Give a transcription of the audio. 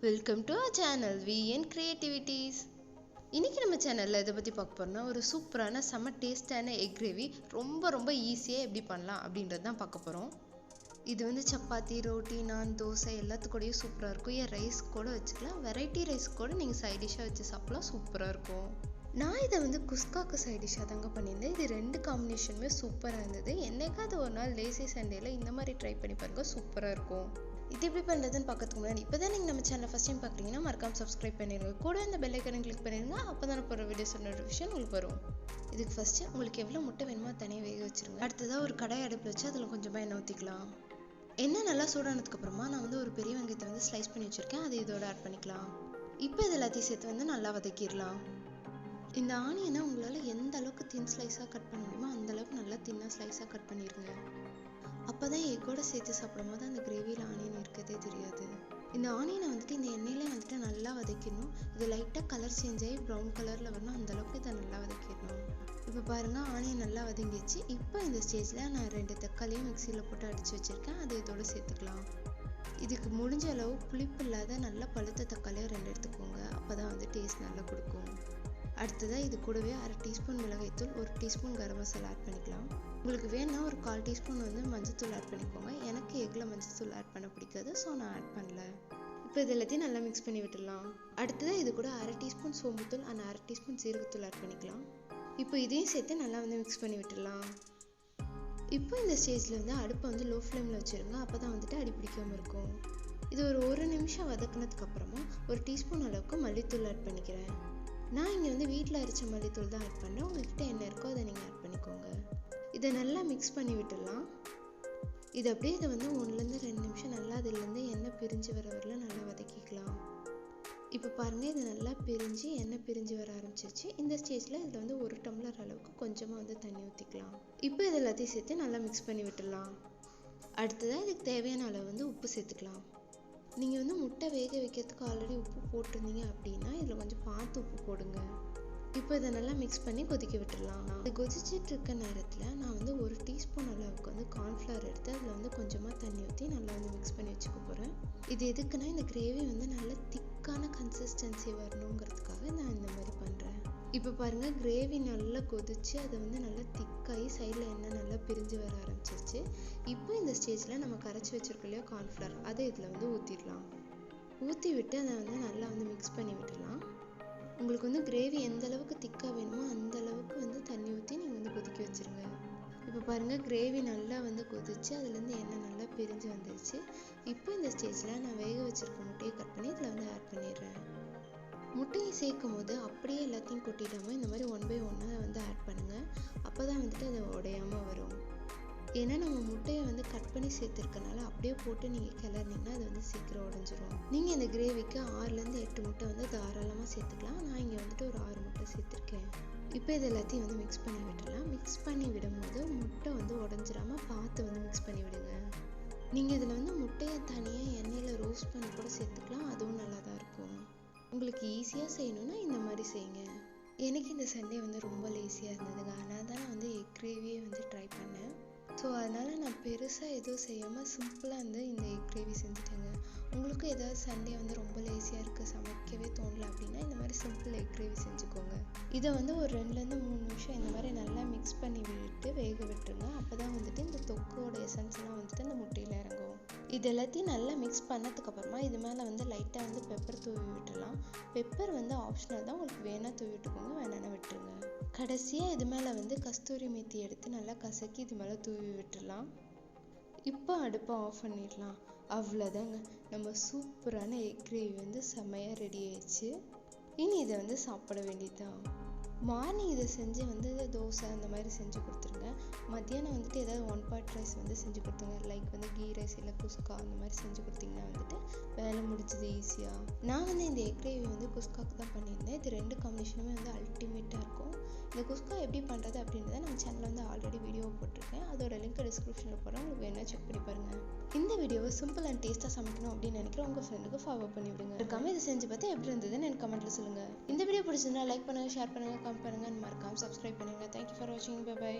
Welcome to our channel VN creativities. இன்றைக்கி நம்ம சேனலில் இதை பற்றி பார்க்க போகிறோம்னா ஒரு சூப்பரான செம்ம டேஸ்டான எக் கிரேவி ரொம்ப ஈஸியாக எப்படி பண்ணலாம் அப்படின்றது தான் பார்க்க போகிறோம். இது வந்து சப்பாத்தி, ரோட்டி, நான், தோசை எல்லாத்துக்கூடயும் சூப்பராக இருக்கும். ஏன் ரைஸ் கூட வச்சுக்கலாம், வெரைட்டி ரைஸ் கூட நீங்கள் சைட் டிஷ்ஷாக வச்சு சாப்பிட்லாம், சூப்பராக இருக்கும். நான் இதை வந்து குஸ்காக்கு சைட் டிஷ்ஷாக தாங்க பண்ணியிருந்தேன். இது ரெண்டு காம்பினேஷனுமே சூப்பராக இருந்தது. என்னைக்காவது ஒரு நாள் லேசி சண்டேயில் இந்த மாதிரி ட்ரை பண்ணி பாருங்கள், சூப்பராக இருக்கும். இது எப்படி பண்ணுறதுன்னு பார்க்கறதுக்கு முன்னாடி இப்போ தான் நீங்கள் நம்ம சேனலை ஃபஸ்ட் டைம் பார்க்குறீங்கன்னா மறக்காம சப்ஸ்கிரைப் பண்ணிடுங்க. கூட இந்த பெல் ஐக்கனை கிளிக் பண்ணிடுங்க. அப்போ தான் போகிற வீடியோஸ் நோட்டிஃபிகேஷன் உங்களுக்கு வரும். இதுக்கு ஃபஸ்ட்டு உங்களுக்கு எவ்வளோ முட்டை வேணுமோ தனியாக வேக வச்சுருங்க. அடுத்ததாக ஒரு கடாய் அடுப்பில் வச்சு அதில் கொஞ்சமாக எண்ணெய் ஊற்றிக்கலாம். எண்ணெய் நல்லா சூடானதுக்கப்புறமா நான் வந்து ஒரு பெரிய வெங்காயத்தை வந்து ஸ்லைஸ் பண்ணி வச்சுருக்கேன், அதை இதோட ஆட் பண்ணிக்கலாம். இப்போ இது எல்லாத்தையும் சேர்த்து வந்து நல்லா வதக்கிடலாம். இந்த ஆனியனை உங்களால் எந்த அளவுக்கு தின் ஸ்லைஸாக கட் பண்ண முடியுமோ அந்த அளவுக்கு நல்லா தின்னாக ஸ்லைஸாக கட் பண்ணிடுங்க. அப்போ தான் எக்கோட சேர்த்து சாப்பிடும் போது அந்த கிரேவியில் ஆனியன் இருக்கிறதே தெரியாது. இந்த ஆனியனை வந்துட்டு இந்த எண்ணெயிலே வந்துட்டு நல்லா வதக்கிடணும். இது லைட்டாக கலர் சேஞ்ச் ஆகி ப்ரௌன் கலரில் வரணும், அந்தளவுக்கு இதை நல்லா வதக்கிடணும். இப்போ பாருங்கள், ஆனியன் நல்லா வதங்கிடுச்சு. இப்போ இந்த ஸ்டேஜில் நான் 2 தக்காளியும் மிக்சியில் போட்டு அடித்து வச்சுருக்கேன், அதை இதோடு சேர்த்துக்கலாம். இதுக்கு முடிஞ்ச அளவு புளிப்பு இல்லாத நல்லா பழுத்த தக்காளியாக 2 எடுத்துக்கோங்க, அப்போ தான் வந்து டேஸ்ட் நல்லா கொடுக்கும். அடுத்ததாக இது கூடவே 1/2 டீஸ்பூன் மிளகாய்த்தூள், 1 டீஸ்பூன் கரம் மசாலா ஆட் பண்ணிக்கலாம். உங்களுக்கு வேணும்னா ஒரு 1/4 டீஸ்பூன் வந்து மஞ்சத்தூள் ஆட் பண்ணிக்கோங்க. எனக்கு எக்கில் மஞ்சத்தூள் ஆட் பண்ண பிடிக்காது, ஸோ நான் ஆட் பண்ணல. இப்போ இது எல்லாத்தையும் நல்லா மிக்ஸ் பண்ணி விட்டுடலாம். அடுத்ததாக இது கூட 1/2 டீஸ்பூன் சோம்புத்தூள் அண்ட் 1/2 டீஸ்பூன் சீரகத்தூள் ஆட் பண்ணிக்கலாம். இப்போ இதையும் சேர்த்து நல்லா வந்து மிக்ஸ் பண்ணி விட்டுடலாம். இப்போ இந்த ஸ்டேஜில் வந்து அடுப்பை வந்து லோ ஃப்ளேமில் வச்சுருங்க, அப்போ தான் வந்துட்டு அடி பிடிக்காமல் இருக்கும். இது ஒரு நிமிஷம் வதக்குனதுக்கப்புறமா 1 டீஸ்பூன் அளவுக்கு மல்லித்தூள் ஆட் பண்ணிக்கிறேன். நான் இங்கே வந்து வீட்டில் அரைச்ச மல்லித்தூள் தான் ஆட் பண்ணேன். உங்கள்கிட்ட என்ன இருக்கோ அதை நீங்கள் ஆட் பண்ணிக்கோங்க. இதை நல்லா மிக்ஸ் பண்ணி விட்டுடலாம். இது அப்படியே இதை வந்து 1லேருந்து 2 நிமிஷம் நல்லா அதிலேருந்து எண்ணெய் பிரிஞ்சு வரலாம் நல்லா வதக்கிக்கலாம். இப்போ பாருங்கள், இது நல்லா எண்ணெய் பிரிஞ்சு வர ஆரம்பிச்சிருச்சு. இந்த ஸ்டேஜில் இதில் வந்து 1 டம்ளர் அளவுக்கு கொஞ்சமாக வந்து தண்ணி ஊற்றிக்கலாம். இப்போ இது எல்லாத்தையும் சேர்த்து நல்லா மிக்ஸ் பண்ணி விட்டுடலாம். அடுத்ததாக இதுக்கு தேவையான அளவு வந்து உப்பு சேர்த்துக்கலாம். நீங்கள் வந்து முட்டை வேக வைக்கிறதுக்கு ஆல்ரெடி உப்பு போட்டிருந்தீங்க அப்படின்னா இதில் கொஞ்சம் பார்த்து உப்பு போடுங்க. இப்போ இதை நல்லா மிக்ஸ் பண்ணி கொதிக்க விட்டுடலாம். இது கொதிச்சிட்டு இருக்க நேரத்தில் நான் வந்து 1 டீஸ்பூன் அளவுக்கு வந்து கார்ன்ஃப்ளவர் எடுத்து அதில் வந்து கொஞ்சமாக தண்ணி ஊற்றி நல்லா வந்து மிக்ஸ் பண்ணி வச்சுக்க போகிறேன். இது எதுக்குன்னா இந்த கிரேவி வந்து நல்ல திக்கான கன்சிஸ்டன்சி வரணுங்கிறதுக்காக நான் இந்த மாதிரி பண்ணுறேன். இப்போ பாருங்கள், கிரேவி நல்லா கொதிச்சு அதை வந்து நல்லா திக்காகி சைடில் எண்ணெய் நல்லா பிரிஞ்சு வர ஆரம்பிச்சிருச்சு. இப்போ இந்த ஸ்டேஜில் நம்ம கரைச்சி வச்சுருக்கோம் இல்லையா கார்ன்ஃப்ளவர், அதை இதில் வந்து ஊற்றிடலாம். ஊற்றி விட்டு அதை வந்து நல்லா வந்து மிக்ஸ் பண்ணி விட்டுடலாம். உங்களுக்கு வந்து கிரேவி எந்த அளவுக்கு திக்காக வேணுமோ அந்த அளவுக்கு வந்து தண்ணி ஊற்றி நீங்கள் வந்து கொதிக்க வச்சுருங்க. இப்போ பாருங்கள், கிரேவி நல்லா வந்து கொதிச்சு அதுலேருந்து எண்ணெய் நல்லா பிரிஞ்சு வந்துடுச்சு. இப்போ இந்த ஸ்டேஜில் நான் வேக வச்சுருக்க முட்டையை கட் பண்ணி இதில் வந்து ஆட் பண்ணிடுறேன். முட்டையை சேர்க்கும் போது அப்படியே எல்லாத்தையும் கொட்டிடாமல் இந்த மாதிரி 1 by 1 வந்து ஆட் பண்ணுங்கள். அப்போ தான் வந்துட்டு அது உடையாமல் வரும். ஏன்னா நம்ம முட்டையை வந்து கட் பண்ணி சேர்த்துருக்கனால அப்படியே போட்டு நீங்கள் கிளறினீங்கன்னா அது வந்து சீக்கிரம் உடஞ்சிரும். நீங்கள் இந்த கிரேவிக்கு 6லேருந்து 8 முட்டை வந்து தாராளமாக சேர்த்துக்கலாம். நான் இங்கே வந்துட்டு ஒரு 6 முட்டை சேர்த்துருக்கேன். இப்போ இது எல்லாத்தையும் வந்து மிக்ஸ் பண்ணி விட்டுடலாம். மிக்ஸ் பண்ணி விடும்போது முட்டை வந்து உடஞ்சிராமல் பார்த்து வந்து மிக்ஸ் பண்ணி விடுங்க. நீங்கள் இதில் வந்து முட்டையை தனியாக எண்ணெயில் ரோஸ்ட் பண்ணி கூட சேர்த்துக்கலாம், அதுவும் நல்லா தான் இருக்கும். உங்களுக்கு ஈஸியாக செய்யணுன்னா இந்த மாதிரி செய்யுங்க. எனக்கு இந்த சண்டே வந்து ரொம்ப லேசியாக இருந்ததுங்க, அதனால தான் நான் வந்து எக் கிரேவியை வந்து ட்ரை பண்ணேன். ஸோ அதனால் நான் பெருசாக எதுவும் செய்யாமல் சிம்பிளாக வந்து இந்த எக் கிரேவி செஞ்சுட்டேங்க. உங்களுக்கும் ஏதாவது சண்டே வந்து ரொம்ப லேசியாக இருக்குது, சமைக்கவே தோணல அப்படின்னா இந்த மாதிரி சிம்பிள் எக் கிரேவி செஞ்சுக்கோங்க. இதை வந்து ஒரு 2லேருந்து 3 நிமிஷம் இந்த மாதிரி நல்லா மிக்ஸ் பண்ணி விட்டு வேக விட்டுருங்க. அப்போ தான் வந்துட்டு இந்த தொக்கோட எசன்ஸ்லாம் வந்துட்டு அந்த முட்டையில் இறங்கும். இது எல்லாத்தையும் நல்லா மிக்ஸ் பண்ணதுக்கப்புறமா இது மேலே வந்து லைட்டாக வந்து பெப்பர் தூவி விட்டுடலாம். பெப்பர் வந்து ஆப்ஷனல் தான், உங்களுக்கு வேணால் தூவி விட்டுக்கோங்க, வேணான்னா விட்டுருங்க. கடைசியாக இது மேலே வந்து கஸ்தூரி மேத்தி எடுத்து நல்லா கசக்கி இது மேலே தூவி விட்டுடலாம். இப்போ அடுப்பை ஆஃப் பண்ணிடலாம். அவ்வளோதாங்க, நம்ம சூப்பரான எக் கிரேவி வந்து செம்மையாக ரெடி ஆயிடுச்சு. இனி இதை வந்து சாப்பிட வேண்டியதுதான். மார்னிங் இதை செஞ்சு வந்து தோசை அந்த மாதிரி செஞ்சு கொடுத்துருங்க. மத்தியானம் வந்துட்டு ஏதாவது 1 pot ரைஸ் வந்து செஞ்சு கொடுத்துருங்க. லைக் வந்து கீ ரைஸ் இல்லை குஸ்கா அந்த மாதிரி செஞ்சு கொடுத்தீங்கன்னா வந்துட்டு வேலை முடிஞ்சது ஈஸியாக. நான் வந்து இந்த எக் கிரேவி வந்து குஸ்காக்கு தான் பண்ணியிருந்தேன். இது 2 காம்பினேஷனுமே வந்து அல்டிமேட்டாக இருக்கும். இந்த குஸ்கா எப்படி பண்ணுறது அப்படின்றத நம்ம சேனலில் வந்து ஆல்ரெடி வீடியோ போட்டிருக்கேன், அதோட லிங்க் டிஸ்கிரிப்ஷனில் போகிறேன், உங்களுக்கு வேணால் செக் பண்ணி பாருங்கள். இந்த வீடியோவை சிம்பிள் அண்ட் டேஸ்ட்டாக சமைக்கணும் அப்படின்னு நினைக்கிற உங்கள் ஃப்ரெண்டுக்கு ஃபார்வர்ட் பண்ணி விடுங்க. இருக்காமல் இதை செஞ்சு பார்த்தா எப்படி இருந்ததுன்னு எனக்கு கமெண்ட்டில் சொல்லுங்கள். இந்த வீடியோ பிடிச்சிருந்தா லைக் பண்ணுங்கள், ஷேர் பண்ணுங்கள், கமெண்ட் பண்ணுங்கள், மறக்காமல் சப்ஸ்கிரைப் பண்ணுங்கள். தேங்க்யூ ஃபார் வாட்சிங். பை.